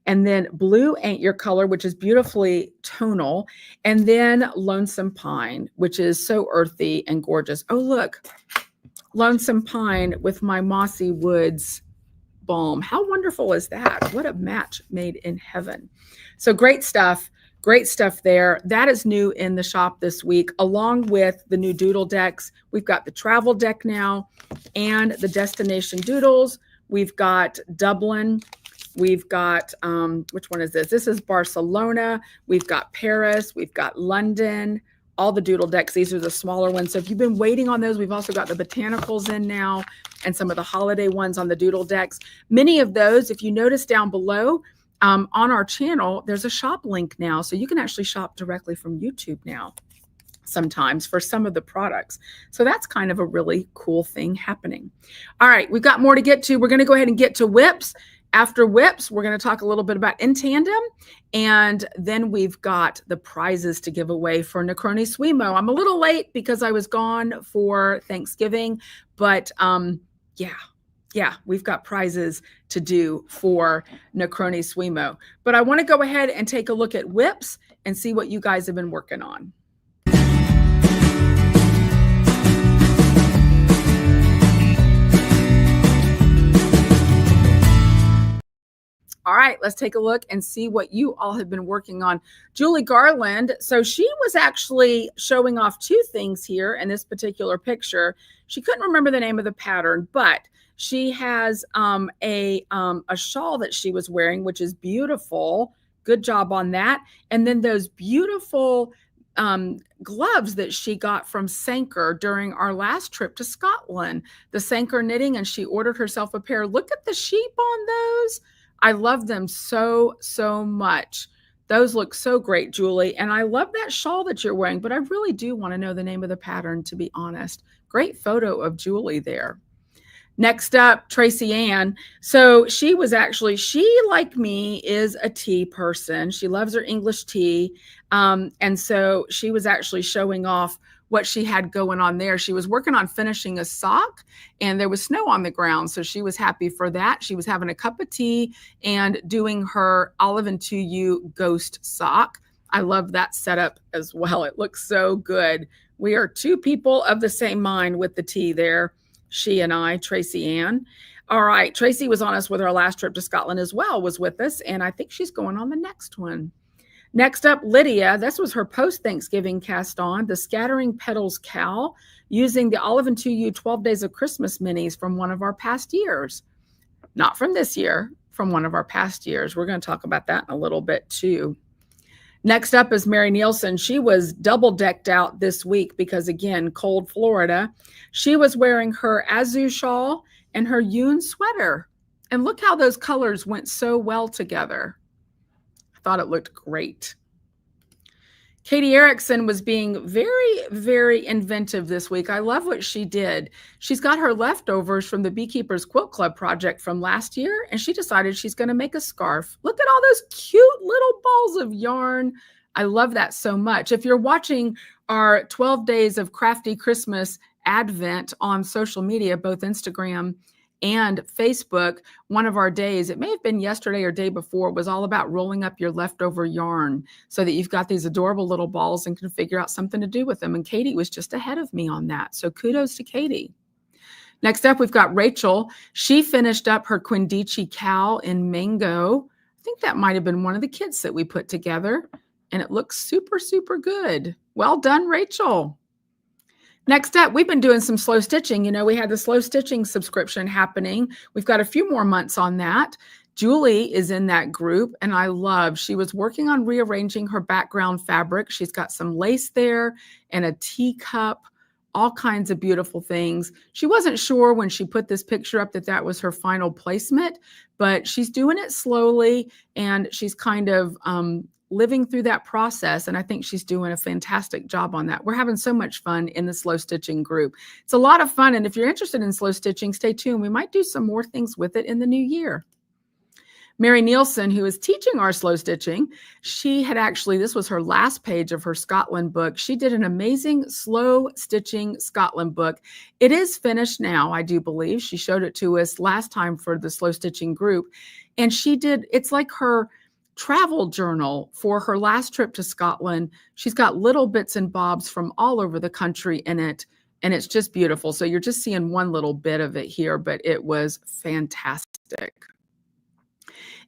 And then Blue Ain't Your Color, which is beautifully tonal. And then Lonesome Pine, which is so earthy and gorgeous. Oh, look, Lonesome Pine with my Mossy Woods balm. How wonderful is that? What a match made in heaven. So great stuff. Great stuff there. That is new in the shop this week, along with the new doodle decks. We've got the travel deck now and the destination doodles. We've got Dublin. We've got, which one is this? This is Barcelona. We've got Paris. We've got London. All the doodle decks. These are the smaller ones. So if you've been waiting on those, we've also got the botanicals in now and some of the holiday ones on the doodle decks. Many of those, if you notice down below, on our channel, there's a shop link now. So you can actually shop directly from YouTube now sometimes for some of the products. So that's kind of a really cool thing happening. All right, we've got more to get to. We're going to go ahead and get to whips. After whips, we're going to talk a little bit about in tandem, and then we've got the prizes to give away for Necron Simo. I'm a little late because I was gone for Thanksgiving, but yeah, we've got prizes to do for Necron Simo. But I want to go ahead and take a look at whips and see what you guys have been working on. All right, let's take a look and see what you all have been working on. Julie Garland, so she was actually showing off two things here in this particular picture. She couldn't remember the name of the pattern, but she has a shawl that she was wearing, which is beautiful. Good job on that. And then those beautiful gloves that she got from Sanker during our last trip to Scotland. The Sanker knitting, and she ordered herself a pair. Look at the sheep on those. I love them so, so much. Those look so great, Julie. And I love that shawl that you're wearing, but I really do want to know the name of the pattern, to be honest. Great photo of Julie there. Next up, Tracy Ann. So she, like me, is a tea person. She loves her English tea. And so she was actually showing off what she had going on there. She was working on finishing a sock, and there was snow on the ground, so she was happy for that. She was having a cup of tea and doing her Olive and 2U ghost sock. I love that setup as well. It looks so good. We are two people of the same mind with the tea there, she and I, Tracy Ann. All right, Tracy was on us with our last trip to Scotland as well, was with us, and I think she's going on the next one. Next up, Lydia. This was her post-Thanksgiving cast on, the Scattering Petals KAL, using the Olive and 2U 12 Days of Christmas minis from one of our past years. Not from this year, from one of our past years. We're going to talk about that in a little bit too. Next up is Mary Nielsen. She was double decked out this week because, again, cold Florida. She was wearing her Azu shawl and her Yun sweater. And look how those colors went so well together. Thought it looked great. Katie Erickson was being very, very inventive this week. I love what she did. She's got her leftovers from the Beekeepers Quilt Club project from last year, and she decided she's going to make a scarf. Look at all those cute little balls of yarn. I love that so much. If you're watching our 12 Days of Crafty Christmas Advent on social media, both Instagram and Facebook, one of our days, it may have been yesterday or day before, was all about rolling up your leftover yarn so that you've got these adorable little balls and can figure out something to do with them. And Katie was just ahead of me on that. So kudos to Katie. Next up, we've got Rachel. She finished up her Quindici KAL in Mango. I think that might have been one of the kits that we put together, and it looks super, super good. Well done, Rachel. Next up, we've been doing some slow stitching. You know, we had the slow stitching subscription happening. We've got a few more months on that. Julie is in that group, and she was working on rearranging her background fabric. She's got some lace there and a teacup, all kinds of beautiful things. She wasn't sure when she put this picture up that that was her final placement, but she's doing it slowly, and she's kind of living through that process. And I think she's doing a fantastic job on that. We're having so much fun in the slow stitching group. It's a lot of fun. And if you're interested in slow stitching, stay tuned. We might do some more things with it in the new year. Mary Nielsen, who is teaching our slow stitching, she had actually, this was her last page of her Scotland book. She did an amazing slow stitching Scotland book. It is finished now, I do believe. She showed it to us last time for the slow stitching group. And it's like her travel journal for her last trip to Scotland. She's got little bits and bobs from all over the country in it, and it's just beautiful. So you're just seeing one little bit of it here, but it was fantastic.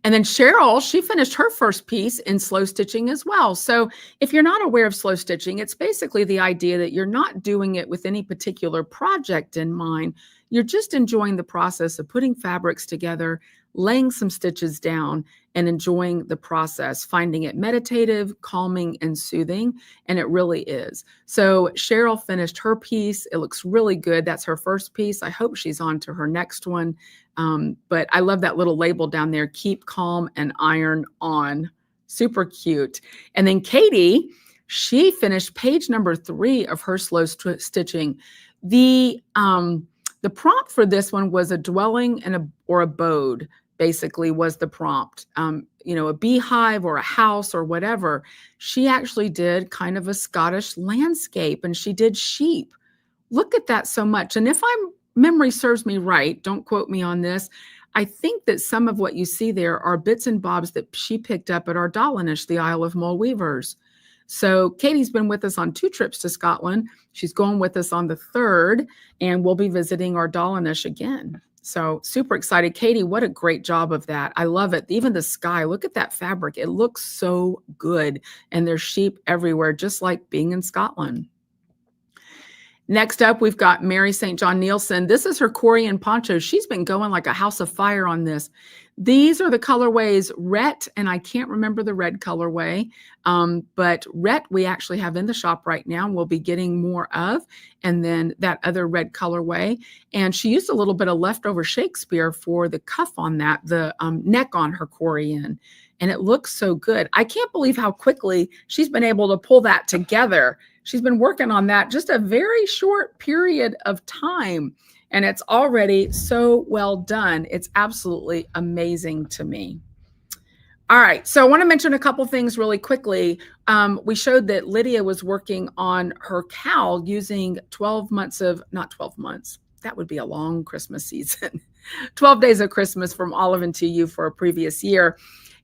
And then Cheryl, she finished her first piece in slow stitching as well. So if you're not aware of slow stitching, it's basically the idea that you're not doing it with any particular project in mind. You're just enjoying the process of putting fabrics together, laying some stitches down, and enjoying the process, finding it meditative, calming, and soothing. And it really is. So Cheryl finished her piece. It looks really good. That's her first piece. I hope she's on to her next one. But I love that little label down there, keep calm and iron on. Super cute. And then Katie, she finished page number 3 of her slow stitching. The prompt for this one was a dwelling and or abode. basically was the prompt. A beehive or a house or whatever. She actually did kind of a Scottish landscape, and she did sheep. Look at that so much. And if memory serves me right, don't quote me on this, I think that some of what you see there are bits and bobs that she picked up at Ardalanish, the Isle of Mull Weavers. So Katie's been with us on 2 trips to Scotland. She's going with us on the 3rd, and we'll be visiting Ardalanish again. So super excited. Katie, what a great job of that. I love it. Even the sky, look at that fabric. It looks so good. And there's sheep everywhere, just like being in Scotland. Next up, we've got Mary St. John Nielsen. This is her Corian poncho. She's been going like a house of fire on this. These are the colorways Rhett, and I can't remember the red colorway, but Rhett we actually have in the shop right now, and we'll be getting more of, and then that other red colorway. And she used a little bit of leftover Shakespeare for the cuff on that, the neck on her Corian, and it looks so good. I can't believe how quickly she's been able to pull that together. She's been working on that just a very short period of time, and it's already so well done. It's absolutely amazing to me. All right, so I want to mention a couple things really quickly. We showed that Lydia was working on her KAL using 12 months of, not 12 months, that would be a long Christmas season, 12 days of Christmas from Olive and To You for a previous year.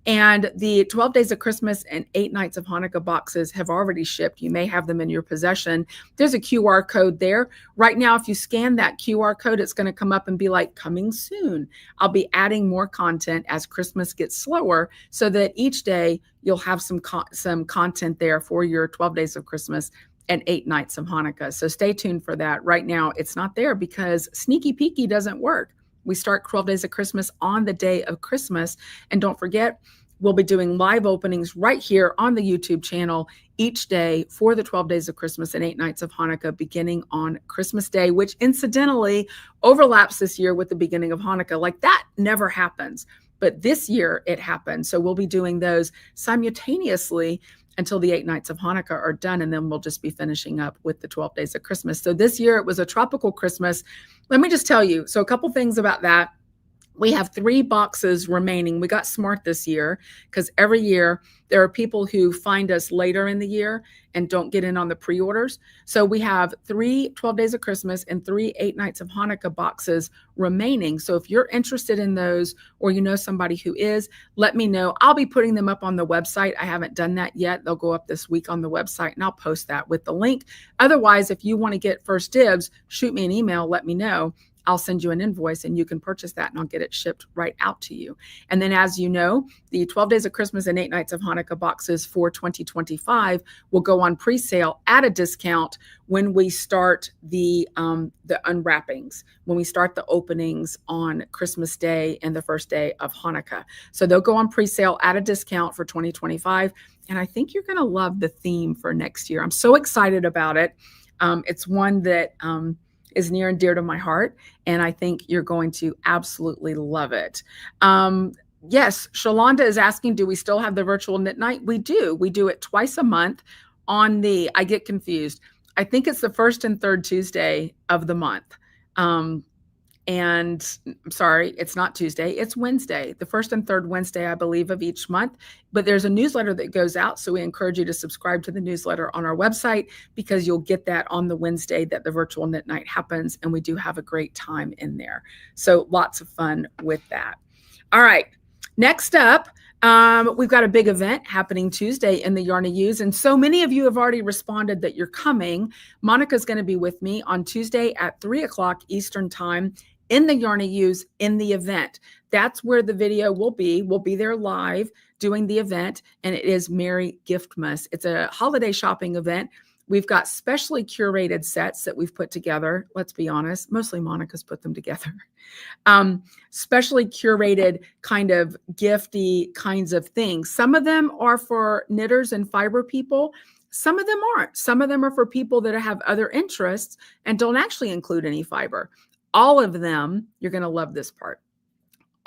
And the 12 Days of Christmas and 8 Nights of Hanukkah boxes have already shipped. You may have them in your possession. There's a QR code there. Right now, if you scan that QR code, it's going to come up and be like, coming soon. I'll be adding more content as Christmas gets slower so that each day you'll have some content there for your 12 Days of Christmas and 8 Nights of Hanukkah. So stay tuned for that. Right now, it's not there because Sneaky Peeky doesn't work. We start 12 Days of Christmas on the day of Christmas. And don't forget, we'll be doing live openings right here on the YouTube channel each day for the 12 Days of Christmas and 8 Nights of Hanukkah, beginning on Christmas Day, which incidentally overlaps this year with the beginning of Hanukkah. Like that never happens, but this year it happened. So we'll be doing those simultaneously until the 8 Nights of Hanukkah are done, and then we'll just be finishing up with the 12 Days of Christmas. So this year it was a tropical Christmas. Let me just tell you, so a couple things about that. We have 3 boxes remaining. We got smart this year because every year there are people who find us later in the year and don't get in on the pre-orders. So we have 3 12 Days of Christmas and 3 8 Nights of Hanukkah boxes remaining. So if you're interested in those or you know somebody who is, let me know. I'll be putting them up on the website. I haven't done that yet. They'll go up this week on the website, and I'll post that with the link. Otherwise, if you want to get first dibs, shoot me an email, let me know. I'll send you an invoice and you can purchase that and I'll get it shipped right out to you. And then, as you know, the 12 Days of Christmas and 8 Nights of Hanukkah boxes for 2025 will go on pre-sale at a discount when we start the unwrappings, when we start the openings on Christmas Day and the first day of Hanukkah. So they'll go on pre-sale at a discount for 2025. And I think you're going to love the theme for next year. I'm so excited about it. It's one that is near and dear to my heart, and I think you're going to absolutely love it. Yes, Shalonda is asking, do we still have the virtual knit night? We do. We do it twice a month on I get confused. I think it's the first and third Tuesday of the month. And I'm sorry, it's not Tuesday, it's Wednesday, the first and third Wednesday, I believe, of each month. But there's a newsletter that goes out. So we encourage you to subscribe to the newsletter on our website because you'll get that on the Wednesday that the virtual knit night happens. And we do have a great time in there. So lots of fun with that. All right, next up, we've got a big event happening Tuesday in the Yarn of Hues. And so many of you have already responded that you're coming. Monica's going to be with me on Tuesday at 3 o'clock Eastern time in the Yarn of Hues in the event. That's where the video will be. We'll be there live doing the event, and it is Merry Giftmas. It's a holiday shopping event. We've got specially curated sets that we've put together. Let's be honest, mostly Monica's put them together. Specially curated kind of gifty kinds of things. Some of them are for knitters and fiber people. Some of them aren't. Some of them are for people that have other interests and don't actually include any fiber. All of them, you're going to love this part.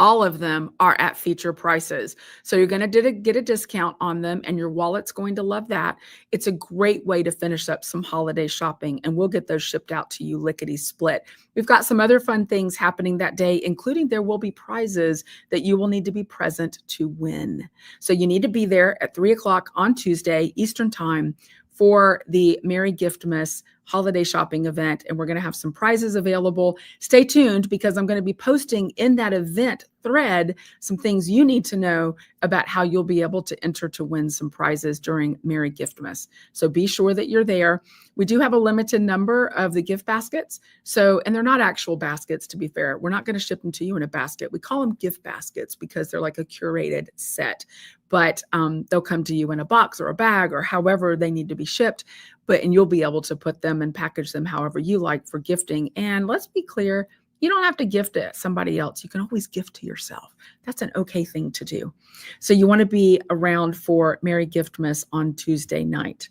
all of them are at feature prices. So you're going to get a discount on them, and your wallet's going to love that. It's a great way to finish up some holiday shopping, and we'll get those shipped out to you lickety split. We've got some other fun things happening that day, including there will be prizes that you will need to be present to win. So you need to be there at 3 o'clock on Tuesday, Eastern Time, for the Merry Giftmas holiday shopping event, and we're going to have some prizes available. Stay tuned, because I'm going to be posting in that event thread some things you need to know about how you'll be able to enter to win some prizes during Merry Giftmas. So be sure that you're there. We do have a limited number of the gift baskets. And they're not actual baskets, to be fair. We're not going to ship them to you in a basket. We call them gift baskets because they're like a curated set, but they'll come to you in a box or a bag or however they need to be shipped. And you'll be able to put them and package them however you like for gifting. And let's be clear, you don't have to gift it somebody else. You can always gift to yourself. That's an okay thing to do. So you want to be around for Merry Giftmas on Tuesday night.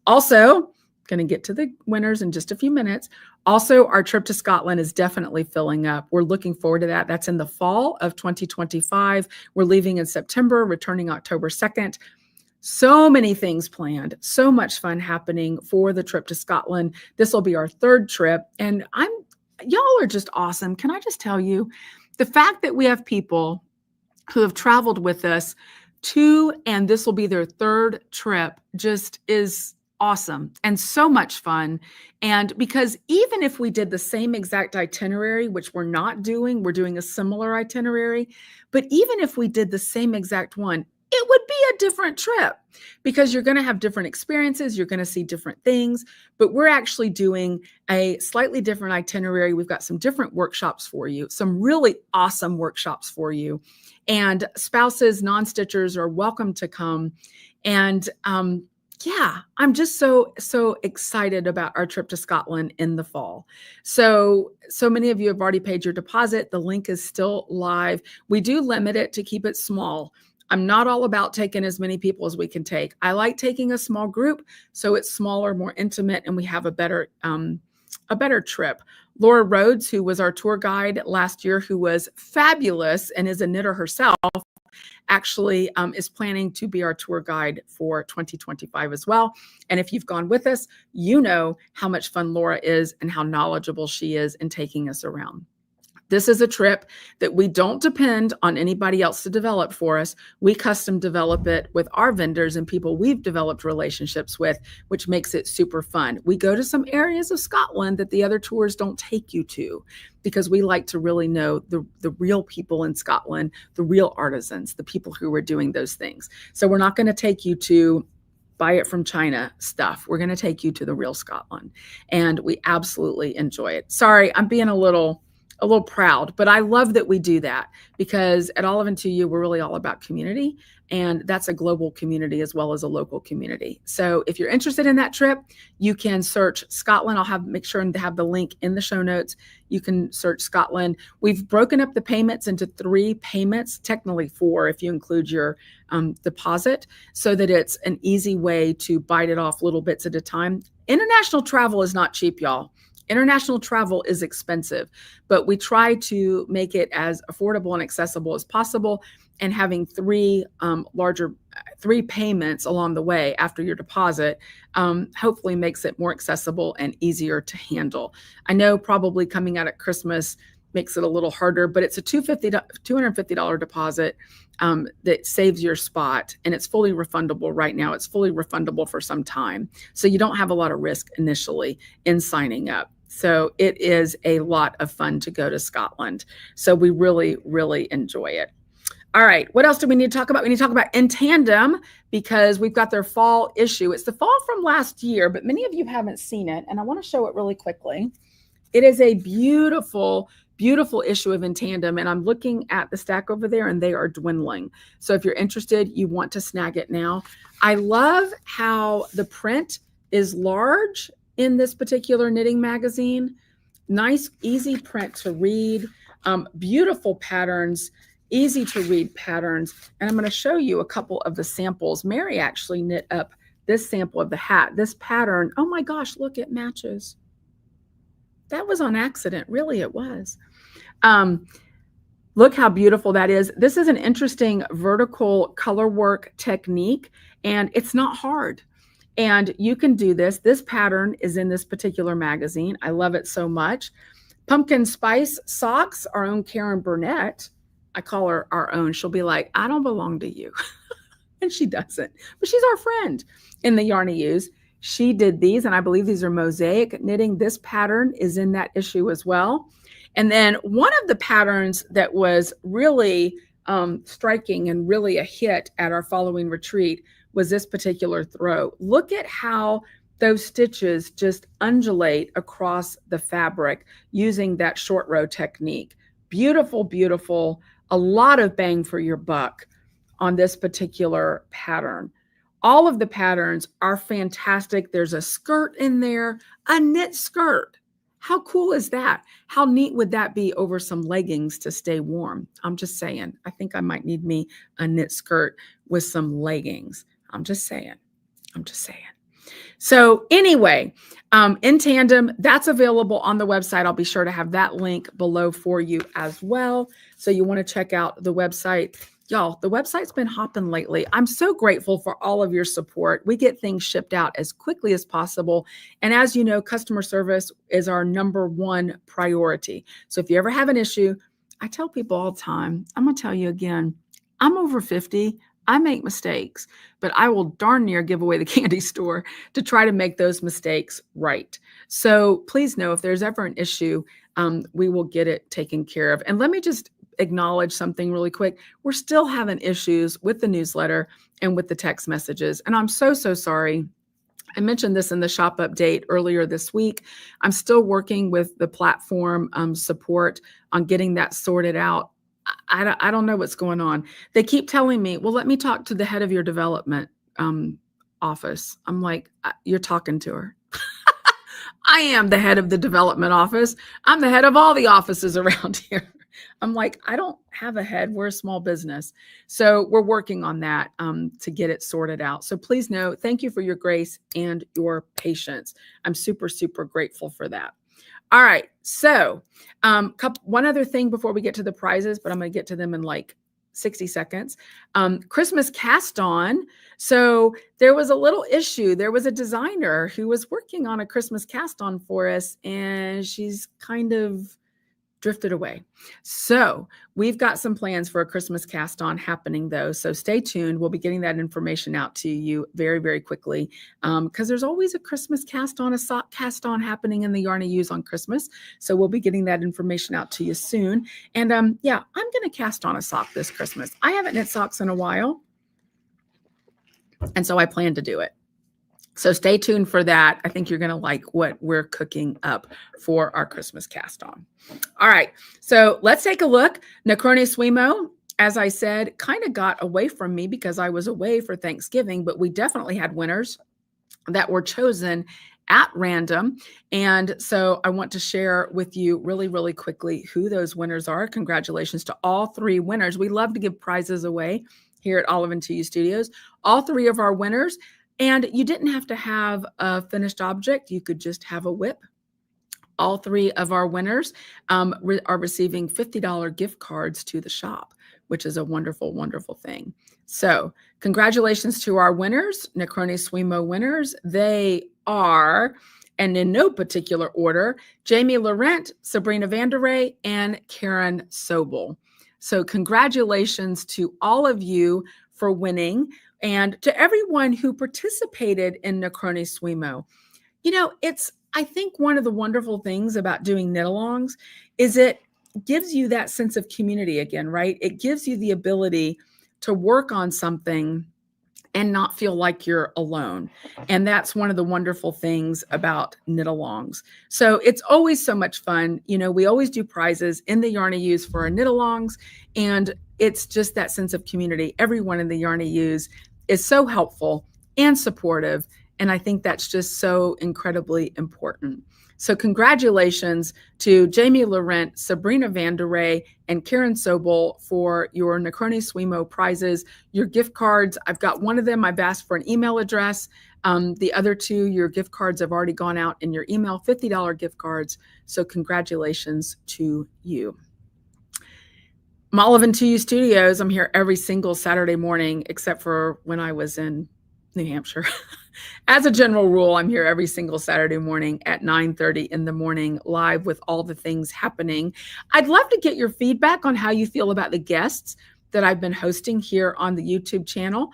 Also, going to get to the winners in just a few minutes. Also, our trip to Scotland is definitely filling up. We're looking forward to that. That's in the fall of 2025. We're leaving in September, returning October 2nd. So many things planned, so much fun happening for the trip to Scotland. This will be our third trip, and y'all are just awesome. Can I just tell you, the fact that we have people who have traveled with us and this will be their third trip, just is awesome and so much fun. And because even if we did the same exact itinerary, which we're not doing, we're doing a similar itinerary, but even if we did the same exact one, it would be a different trip, because you're going to have different experiences. You're going to see different things, but we're actually doing a slightly different itinerary. We've got some different workshops for you, some really awesome workshops for you, and spouses, non-stitchers are welcome to come. And yeah, I'm just so excited about our trip to Scotland in the fall. So many of you have already paid your deposit. The link is still live. We do limit it to keep it small. I'm not all about taking as many people as we can take. I like taking a small group, so it's smaller, more intimate, and we have a better trip. Laura Rhodes, who was our tour guide last year, who was fabulous and is a knitter herself, actually is planning to be our tour guide for 2025 as well. And if you've gone with us, you know how much fun Laura is and how knowledgeable she is in taking us around. This is a trip that we don't depend on anybody else to develop for us. We custom develop it with our vendors and people we've developed relationships with, which makes it super fun. We go to some areas of Scotland that the other tours don't take you to, because we like to really know the real people in Scotland, the real artisans, the people who are doing those things. So we're not going to take you to buy it from China stuff. We're going to take you to the real Scotland, and we absolutely enjoy it. Sorry, I'm being a little proud, but I love that we do that, because at Olive and To You, we're really all about community, and that's a global community as well as a local community. So if you're interested in that trip, you can search Scotland. I'll make sure to have the link in the show notes. You can search Scotland. We've broken up the payments into 3 payments, technically 4 if you include your deposit, so that it's an easy way to bite it off little bits at a time. International travel is not cheap, y'all. International travel is expensive, but we try to make it as affordable and accessible as possible. And having 3 payments along the way after your deposit hopefully makes it more accessible and easier to handle. I know probably coming out at Christmas makes it a little harder, but it's a $250 deposit that saves your spot, and it's fully refundable right now. It's fully refundable for some time. So you don't have a lot of risk initially in signing up. So it is a lot of fun to go to Scotland. So we really, really enjoy it. All right, what else do we need to talk about? We need to talk about In Tandem, because we've got their fall issue. It's the fall from last year, but many of you haven't seen it, and I want to show it really quickly. It is a beautiful, beautiful issue of In Tandem, and I'm looking at the stack over there, and they are dwindling. So if you're interested, you want to snag it now. I love how the print is large in this particular knitting magazine. Nice, easy print to read, beautiful patterns, easy to read patterns. And I'm going to show you a couple of the samples. Mary actually knit up this sample of the hat. This pattern, oh my gosh, look, it matches. That was on accident. Really, it was. Look how beautiful that is. This is an interesting vertical color work technique, and it's not hard. And you can do this. This pattern is in this particular magazine. I love it so much. Pumpkin Spice Socks, our own Karen Burnett. I call her our own. She'll be like, I don't belong to you. And she doesn't, but she's our friend in the Yarn Hues. She did these, and I believe these are mosaic knitting. This pattern is in that issue as well. And then one of the patterns that was really striking and really a hit at our following retreat was this particular throw. Look at how those stitches just undulate across the fabric using that short row technique. Beautiful, beautiful, a lot of bang for your buck on this particular pattern. All of the patterns are fantastic. There's a skirt in there, a knit skirt. How cool is that? How neat would that be over some leggings to stay warm? I'm just saying, I think I might need me a knit skirt with some leggings. I'm just saying. So anyway, in Tandem, that's available on the website. I'll be sure to have that link below for you as well. So you want to check out the website. Y'all, the website's been hopping lately. I'm so grateful for all of your support. We get things shipped out as quickly as possible. And as you know, customer service is our #1 priority. So if you ever have an issue, I tell people all the time, I'm going to tell you again, I'm over 50. I make mistakes, but I will darn near give away the candy store to try to make those mistakes right. So please know if there's ever an issue, we will get it taken care of. And let me just acknowledge something really quick. We're still having issues with the newsletter and with the text messages. And I'm so sorry. I mentioned this in the shop update earlier this week. I'm still working with the platform support on getting that sorted out. I don't know what's going on. They keep telling me, well, let me talk to the head of your development office. I'm like, you're talking to her. I am the head of the development office. I'm the head of all the offices around here. I'm like, I don't have a head. We're a small business. So we're working on that to get it sorted out. So please know, thank you for your grace and your patience. I'm super grateful for that. All right. So one other thing before we get to the prizes, but I'm going to get to them in like 60 seconds. Christmas cast on. So there was a little issue. There was a designer who was working on a Christmas cast on for us, and she's kind of drifted away. So we've got some plans for a Christmas cast on happening though. So stay tuned. We'll be getting that information out to you very quickly because there's always a Christmas cast on, a sock cast on happening in the Yarn Hues on Christmas. So we'll be getting that information out to you soon. And yeah, I'm going to cast on a sock this Christmas. I haven't knit socks in a while. And so I plan to do it. So stay tuned for that. I think you're going to like what we're cooking up for our Christmas cast on. All right. So let's take a look. Necron Simo, as I said, kind of got away from me because I was away for Thanksgiving, but we definitely had winners that were chosen at random. And so I want to share with you really quickly who those winners are. Congratulations to all 3 winners. We love to give prizes away here at Olive & Tuyu Studios. All 3 of our winners. And you didn't have to have a finished object. You could just have a whip. All 3 of our winners are receiving $50 gift cards to the shop, which is a wonderful thing. So congratulations to our winners, Necron Simo winners. They are, and in no particular order, Jamie Laurent, Sabrina Vanderay, and Karen Sobel. So congratulations to all of you for winning. And to everyone who participated in Necron Simo. You know, I think one of the wonderful things about doing knit-alongs is it gives you that sense of community again, right? It gives you the ability to work on something and not feel like you're alone. And that's one of the wonderful things about knit-alongs. So it's always so much fun. You know, we always do prizes in the Yarn Hues for our knit-alongs, and it's just that sense of community. Everyone in the Yarn Hues is so helpful and supportive. And I think that's just so incredibly important. So congratulations to Jamie Laurent, Sabrina Vanderay, and Karen Sobel for your Necron Simo prizes, your gift cards. I've got one of them. I've asked for an email address. The other 2, your gift cards have already gone out in your email, $50 gift cards. So congratulations to you. I'm Olive and 2U Studios. I'm here every single Saturday morning, except for when I was in New Hampshire. As a general rule, I'm here every single Saturday morning at 9:30 in the morning, live with all the things happening. I'd love to get your feedback on how you feel about the guests that I've been hosting here on the YouTube channel.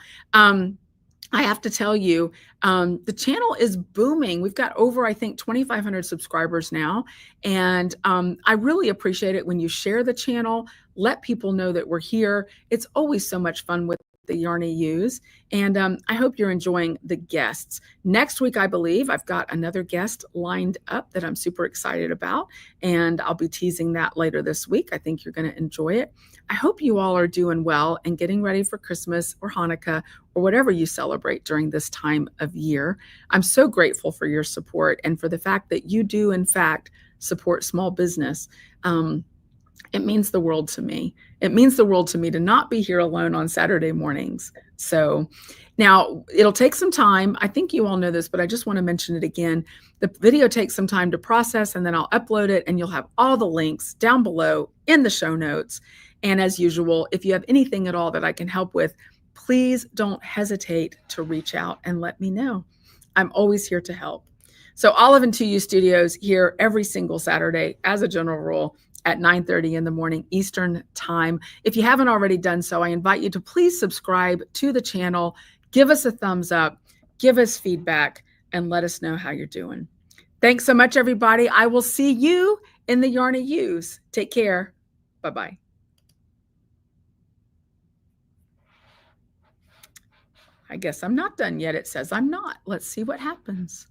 I have to tell you, the channel is booming. We've got over, I think, 2,500 subscribers now. And I really appreciate it when you share the channel, let people know that we're here. It's always so much fun with the Yarny Hues. And I hope you're enjoying the guests. Next week, I believe I've got another guest lined up that I'm super excited about. And I'll be teasing that later this week. I think you're going to enjoy it. I hope you all are doing well and getting ready for Christmas or Hanukkah or whatever you celebrate during this time of year. I'm so grateful for your support and for the fact that you do, in fact, support small business. It means the world to me. It means the world to me to not be here alone on Saturday mornings. So now it'll take some time. I think you all know this, but I just want to mention it again. The video takes some time to process, and then I'll upload it, and you'll have all the links down below in the show notes. And as usual, if you have anything at all that I can help with, please don't hesitate to reach out and let me know. I'm always here to help. So Olive and 2U Studios here every single Saturday, as a general rule, at 9:30 in the morning Eastern time. If you haven't already done so, I invite you to please subscribe to the channel, give us a thumbs up, give us feedback, and let us know how you're doing. Thanks so much, everybody. I will see you in the Yarny Hues. Take care. Bye-bye. I guess I'm not done yet. It says I'm not. Let's see what happens.